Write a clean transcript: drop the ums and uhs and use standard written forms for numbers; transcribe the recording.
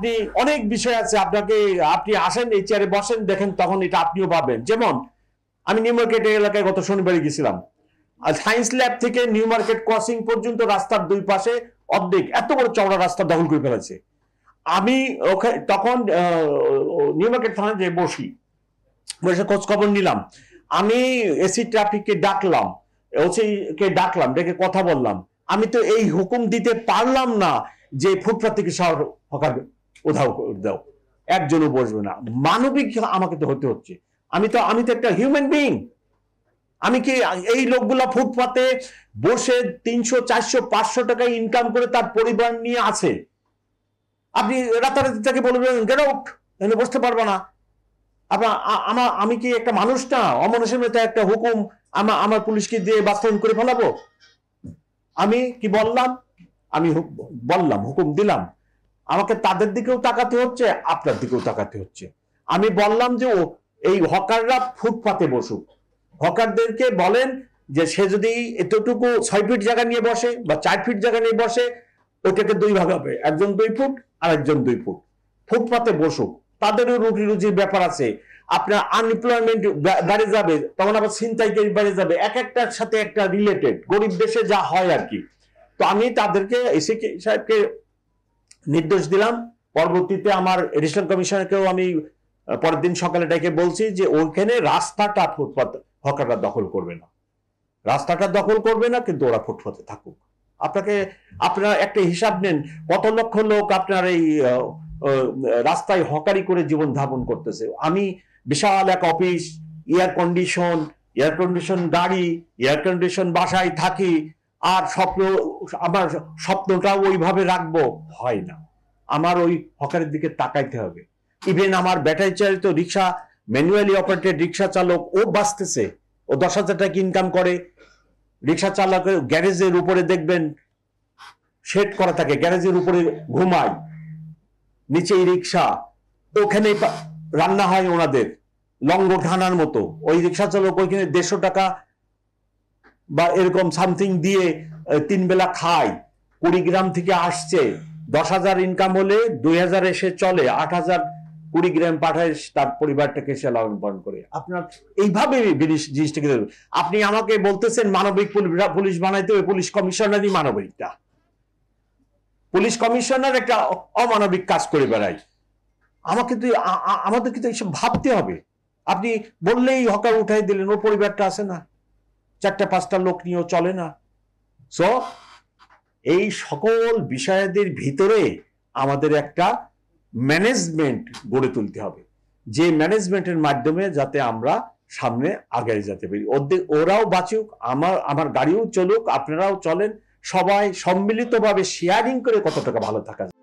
আপনি অনেক বিষয় আছে, আপনি আসেন এই চেয়ারে বসেন, দেখেন তখন এটা আপনিও পাবেন। যেমন আমি নিউ মার্কেট এলাকায় গত শনিবারে গেছিলাম, আর সায়েন্স ল্যাব থেকে নিউ মার্কেট ক্রসিং পর্যন্ত রাস্তার দুই পাশে অর্ধেক এত বড় চওড়া রাস্তা দখল করে ফেলেছে। আমি তখন নিউ মার্কেট থানায় যে বসে খোঁজ খবর নিলাম। আমি এসি ট্রাফিককে ডাকলাম, ওসিকে ডাকলাম, ডেকে কথা বললাম। আমি তো এই হুকুম দিতে পারলাম না যে ফুটপাত থেকে শহর হকার উধাও দাও, একজনও বসবে না। মানবিক আমাকে তো হতে হচ্ছে। আমি তো একটা হিউম্যান বিইং। আমি কি এই লোকগুলা ফুটপাতে বসে 300, 400, 500 টাকা ইনকাম করে তার পরিবার নিয়ে আছে, আপনি রাতারাতি তাকে বলবেন গেট আউট, এখানে বসতে পারবো না? আমি কি একটা মানুষ না? অমানুষের মতো একটা হুকুম আমার পুলিশকে দিয়ে বাস্তবায়ন করে ফেলাবো? আমি কি বললাম? আমি বললাম, হুকুম দিলাম, আমাকে তাদের দিকেও তাকাতে হচ্ছে, আপনার দিকেও তাকাতে হচ্ছে। আমি বললাম যে এই হকাররা ফুটপাতে বসুক, হকারদেরকে বলেন যে সে যদি এতটুকু 6 ফিট জায়গা নিয়ে বসে বা 4 ফিট জায়গা নিয়ে বসে, ওইটাকে 2 ভাগ হবে, একজন 2 ফুট আর একজন 2 ফুট। ফুটপাতে বসুক, তাদেরও রুটি রুজির ব্যাপার আছে। আপনার আনএমপ্লয়মেন্ট বেড়ে যাবে, তখন আবার ছিনতাইকারী বেড়ে যাবে, এক একটার সাথে একটা রিলেটেড, গরিব দেশে যা হয় আর কি। তো আমি তাদেরকে এসি সাহেবকে নির্দেশ দিলাম। পরবর্তীতে আমার এডিশনাল কমিশনারকেও আমি পরের দিন সকালে ডেকে বলছি যে ওইখানে রাস্তাটা ফুটপাত হকাররা দখল করবে না, রাস্তাটা দখল করবে না, কিন্তু ওরা ফুটপাতে থাকুক। আপনারা একটা হিসাব নেন, কত লক্ষ লোক আপনার এই রাস্তায় হকারি করে জীবন ধারণ করতেছে। আমি বিশাল এক অফিস, এয়ার কন্ডিশন গাড়ি, এয়ার কন্ডিশন বাসায় থাকি, আর আমার স্বপ্নটাও ওইভাবে রাখবো, হয় না। আমার ওই হকারের দিকে তাকাইতে হবে। ইভেন আমার ব্যাটারি চালিত রিক্সা, ম্যানুয়ালি অপারেটেড রিক্সা চালক, ও বাঁচতেছে, ও 10,000 টাকা ইনকাম করে। রিক্সা চালকের গ্যারেজের উপরে দেখবেন শেড করা থাকে, গ্যারেজের উপরে ঘুমায়, নিচেই রিক্সা, ওখানে রান্না হয় ওনাদের লঙ্গর খানার মতো। ওই রিক্সা চালক ওইখানে 150 টাকা বা এরকম সামথিং দিয়ে 3 বেলা খায়। কুড়িগ্রাম থেকে আসছে, 10,000 ইনকাম হলে 2,000 এসে চলে, 8,000 কুড়িগ্রাম পাঠায় তার পরিবারটাকে সে লালন পালন করে। আপনার এইভাবে জিনিসটাকে আপনি আমাকে বলতেছেন মানবিক পুলিশ বানাইতে হবে, পুলিশ কমিশনারই মানবিকটা। পুলিশ কমিশনার একটা অমানবিক কাজ করে বেড়ায়। আমাদের কিন্তু এইসব ভাবতে হবে। আপনি বললেই হকার উঠাই দিলেন, ওর পরিবারটা আছে না, 4-5টা লোক নিয়েও চলে না। সো এই সকল বিষয়দের ভিতরে আমাদের একটা ম্যানেজমেন্ট গড়ে তুলতে হবে, যে ম্যানেজমেন্টের মাধ্যমে যাতে আমরা সামনে আগায় যেতে পারি। ওরাও বাঁচুক, আমার গাড়িও চলুক, আপনারাও চলেন, সবাই সম্মিলিতভাবে শেয়ারিং করে কত টাকা ভালো থাকা যায়।